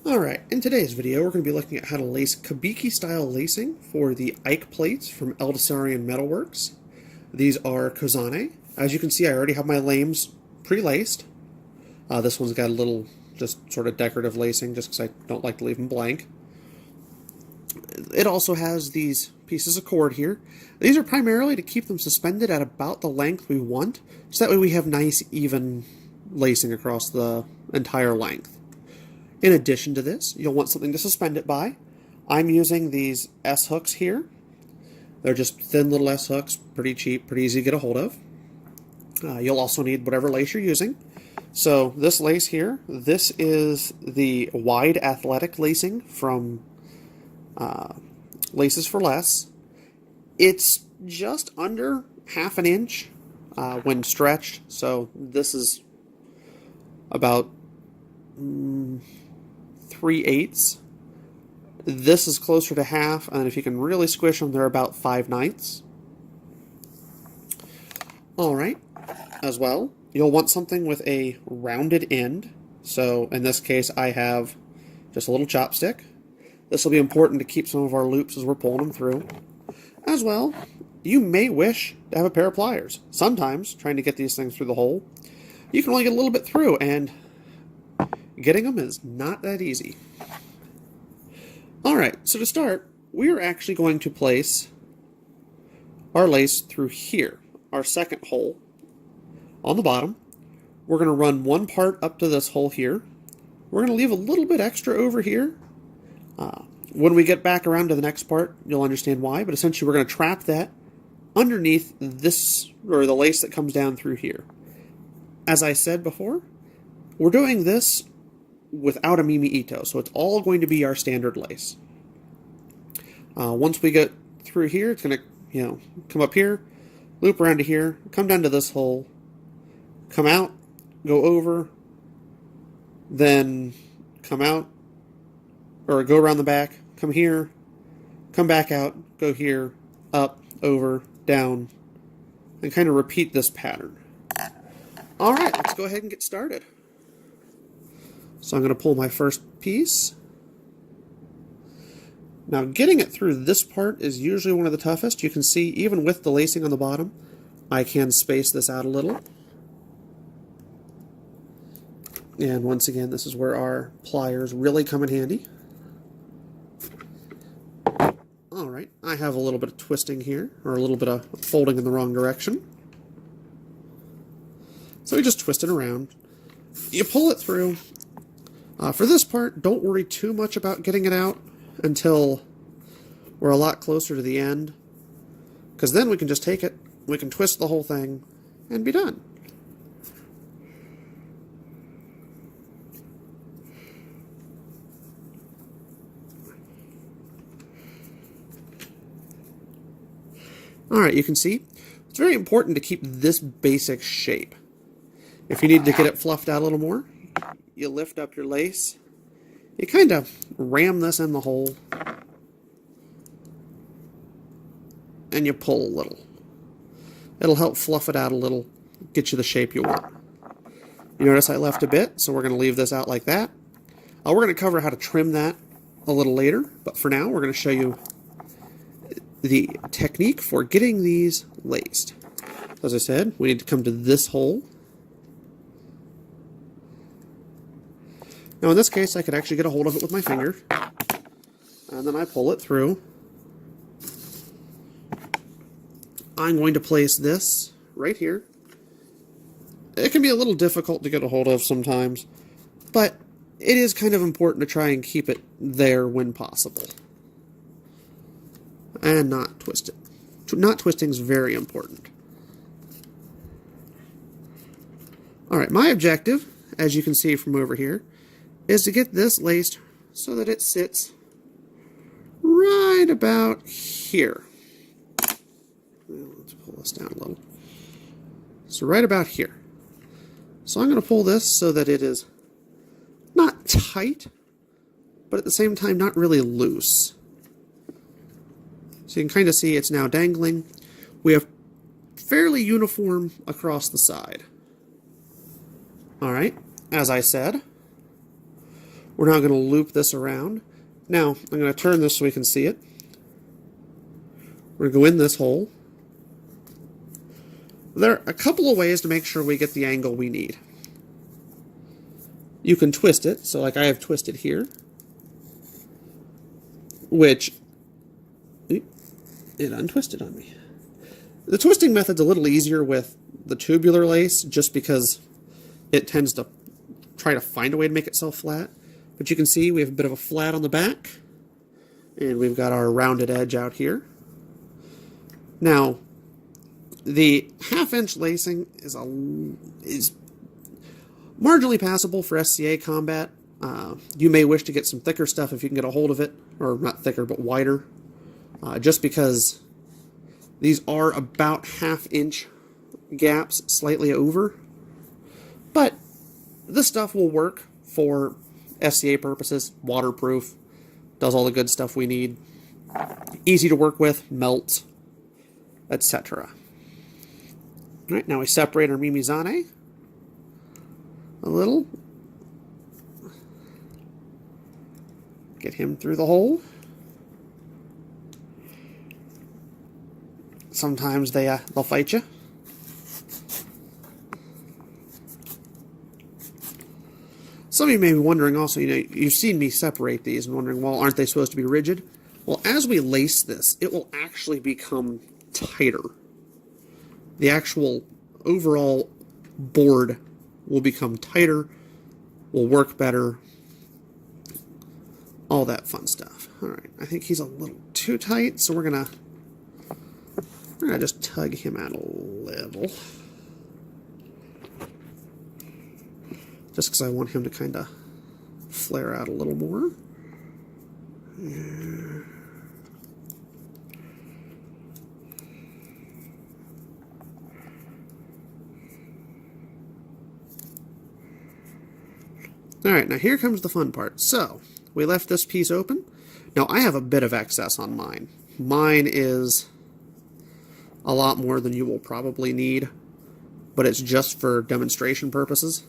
Alright, in today's video we're going to be looking at how to lace Kebiki style lacing for the Ike plates from Eldesarian Metalworks. These are Kozane. As you can see, I already have my lames pre-laced. This one's got a little just sort of decorative lacing just because I don't like to leave them blank. It also has these pieces of cord here. These are primarily to keep them suspended at about the length we want, so that way we have nice even lacing across the entire length. In addition to this, you'll want something to suspend it by. I'm using these S hooks here. They're just thin little S hooks, pretty cheap, pretty easy to get a hold of. You'll also need whatever lace you're using. So this lace here, this is the wide athletic lacing from Laces for Less. It's just under half an inch when stretched, so this is about 3/8. This is closer to half, and if you can really squish them, they're about 5/9. Alright, as well, you'll want something with a rounded end. So in this case, I have just a little chopstick. This will be important to keep some of our loops as we're pulling them through. As well, you may wish to have a pair of pliers. Sometimes, trying to get these things through the hole, you can only get a little bit through, and getting them is not that easy. Alright, so to start, we're actually going to place our lace through here, our second hole on the bottom. We're going to run one part up to this hole here. We're going to leave a little bit extra over here. When we get back around to the next part, you'll understand why, but essentially we're going to trap that underneath this, or the lace that comes down through here. As I said before, we're doing this without a Mimi Ito, so it's all going to be our standard lace. Once we get through here, it's going to, come up here, loop around to here, come down to this hole, come out, go over, then come out, or go around the back, come here, come back out, go here, up, over, down, and kind of repeat this pattern. Alright, let's go ahead and get started. So I'm going to pull my first piece. Now getting it through this part is usually one of the toughest. You can see even with the lacing on the bottom, I can space this out a little. And once again, this is where our pliers really come in handy. Alright, I have a little bit of twisting here, or a little bit of folding in the wrong direction. So we just twist it around. You pull it through. For this part, don't worry too much about getting it out until we're a lot closer to the end, because then we can just take it, we can twist the whole thing, and be done. Alright, you can see, it's very important to keep this basic shape. If you need to get it fluffed out a little more, you lift up your lace, you kind of ram this in the hole, and you pull a little. It'll help fluff it out a little, get you the shape you want. You notice I left a bit, so we're going to leave this out like that. We're going to cover how to trim that a little later, but for now we're going to show you the technique for getting these laced. As I said, we need to come to this hole. Now in this case, I could actually get a hold of it with my finger, and then I pull it through. I'm going to place this right here. It can be a little difficult to get a hold of sometimes, but it is kind of important to try and keep it there when possible. And not twist it. Not twisting is very important. Alright, my objective, as you can see from over here, is to get this laced so that it sits right about here. Let's pull this down a little. So right about here. So I'm going to pull this so that it is not tight, but at the same time not really loose. So you can kind of see it's now dangling. We have fairly uniform across the side. Alright, as I said, We're now going to loop this around. Now, I'm going to turn this so we can see it. We're going to go in this hole. There are a couple of ways to make sure we get the angle we need. You can twist it, so like I have twisted here, which it untwisted on me. The twisting method's a little easier with the tubular lace just because it tends to try to find a way to make itself flat. But you can see we have a bit of a flat on the back, and we've got our rounded edge out here. Now, the half-inch lacing is marginally passable for SCA combat. You may wish to get some thicker stuff if you can get a hold of it, or not thicker, but wider, just because these are about half-inch gaps, slightly over. But this stuff will work for SCA purposes, waterproof, does all the good stuff we need, easy to work with, melts, etc. Alright, now we separate our Mimizane a little. Get him through the hole. Sometimes they'll fight you. Some of you may be wondering also, you've seen me separate these and wondering, well, aren't they supposed to be rigid? Well, as we lace this, it will actually become tighter. The actual overall board will become tighter, will work better, all that fun stuff. Alright, I think he's a little too tight, so we're gonna just tug him out a little. Just because I want him to kind of flare out a little more. Yeah. Alright, now here comes the fun part. So, we left this piece open. Now, I have a bit of excess on mine. Mine is a lot more than you will probably need, but it's just for demonstration purposes.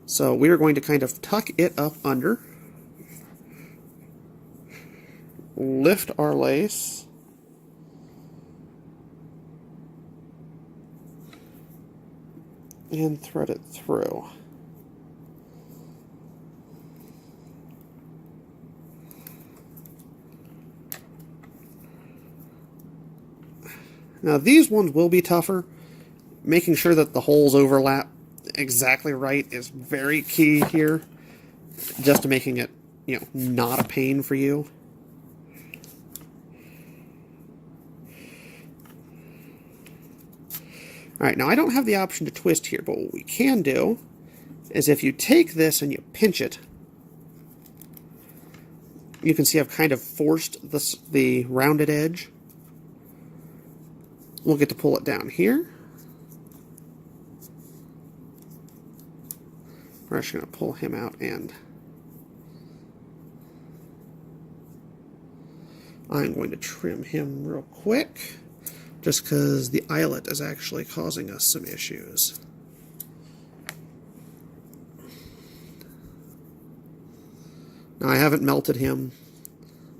So we are going to kind of tuck it up under, lift our lace, and thread it through. Now these ones will be tougher. Making sure that the holes overlap exactly right is very key here, just to making it, not a pain for you. Alright, now I don't have the option to twist here, but what we can do is if you take this and you pinch it, you can see I've kind of forced the rounded edge. We'll get to pull it down here. We're actually going to pull him out, and I'm going to trim him real quick, just because the eyelet is actually causing us some issues. Now I haven't melted him,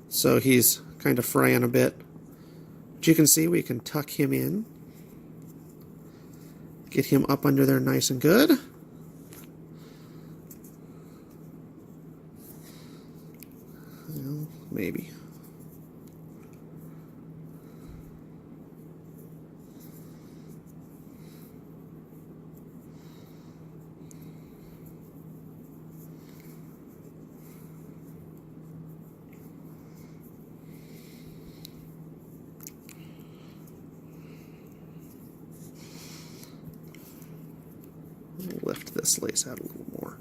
so he's kind of fraying a bit. But you can see we can tuck him in, get him up under there nice and good. Maybe. Lift this lace out a little more.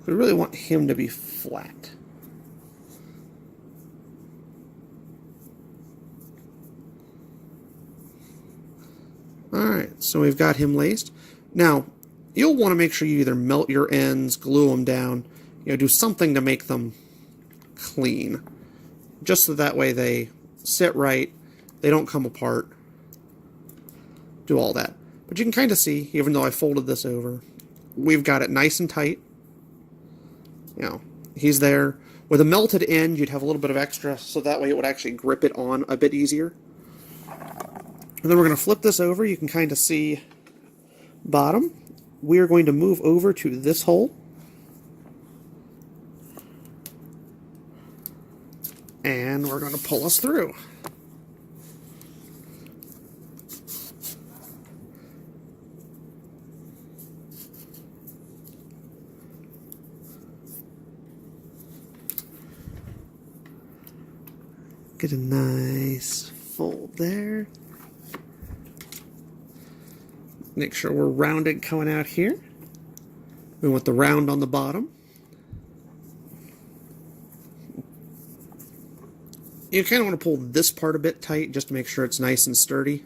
We really want him to be flat. Alright, so we've got him laced. Now, you'll want to make sure you either melt your ends, glue them down, do something to make them clean. Just so that way they sit right, they don't come apart. do all that. But you can kind of see, even though I folded this over, we've got it nice and tight. You know, he's there. With a melted end, you'd have a little bit of extra, so that way it would actually grip it on a bit easier. And then we're going to flip this over. You can kind of see bottom. We are going to move over to this hole. And we're going to pull us through. Get a nice fold there. Make sure we're rounded coming out here. We want the round on the bottom. You kind of want to pull this part a bit tight just to make sure it's nice and sturdy.